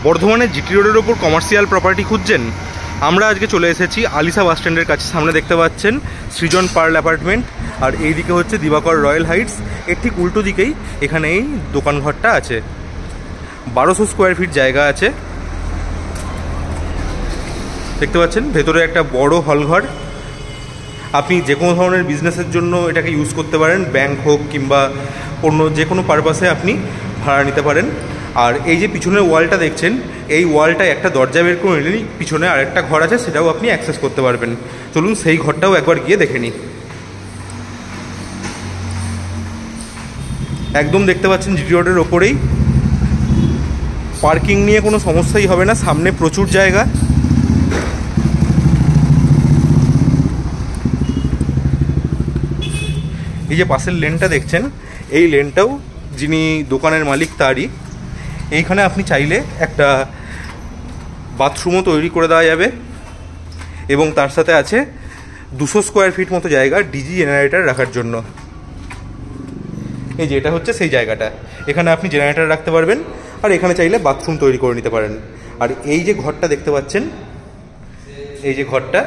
বর্ধমানে জিটি রোডের ওপর কমার্শিয়াল প্রপার্টি খুঁজছেন? আমরা আজকে চলে এসেছি আলিশা বাস স্ট্যান্ডের কাছে। সামনে দেখতে পাচ্ছেন সৃজন পার্ল অ্যাপার্টমেন্ট, আর এই দিকে হচ্ছে দিবাকর রয়্যাল হাইটস। এর ঠিক উল্টো দিকেই এখানে এই দোকানঘরটা আছে। 1200 স্কোয়ার ফিট জায়গা আছে। দেখতে পাচ্ছেন ভেতরে একটা বড় হলঘর। আপনি যে কোনো ধরনের বিজনেসের জন্য এটাকে ইউজ করতে পারেন, ব্যাংক হোক কিংবা অন্য যে কোনো পারপাসে আপনি ভাড়া নিতে পারেন। আর এই যে পিছনের ওয়ালটা দেখছেন, এই ওয়ালটায় একটা দরজা বের করে নিলেই পিছনে আরেকটা ঘর আছে, সেটাও আপনি অ্যাক্সেস করতে পারবেন। চলুন সেই ঘরটাও একবার গিয়ে দেখে নিই। একদম দেখতে পাচ্ছেন জিটি রোডের ওপরেই, পার্কিং নিয়ে কোনো সমস্যাই হবে না, সামনে প্রচুর জায়গা। এই যে পাশের লেনটা দেখছেন, এই লেনটাও যিনি দোকানের মালিক তারই। এইখানে আপনি চাইলে একটা বাথরুমও তৈরি করে দেওয়া যাবে, এবং তার সাথে আছে 200 স্কোয়ার ফিট মতো জায়গা ডিজি জেনারেটর রাখার জন্য। এই যে এটা হচ্ছে সেই জায়গাটা, এখানে আপনি জেনারেটর রাখতে পারবেন, আর এখানে চাইলে বাথরুম তৈরি করে নিতে পারেন। আর এই যে ঘরটা দেখতে পাচ্ছেন, এই যে ঘরটা,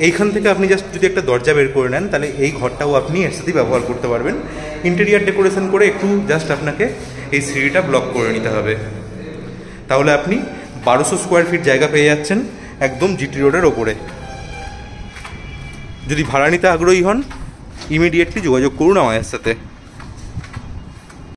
এইখান থেকে আপনি জাস্ট যদি একটা দরজা বের করে নেন, তাহলে এই ঘরটাও আপনি এর সাথেই ব্যবহার করতে পারবেন। ইন্টেরিয়ার ডেকোরেশন করে একটু জাস্ট আপনাকে এই সিঁড়িটা ব্লক করে নিতে হবে, তাহলে আপনি 1200 স্কোয়ার ফিট জায়গা পেয়ে যাচ্ছেন একদম জিটি রোডের ওপরে। যদি ভাড়া নিতে আগ্রহী হন, ইমিডিয়েটলি যোগাযোগ করুন আমাদের সাথে।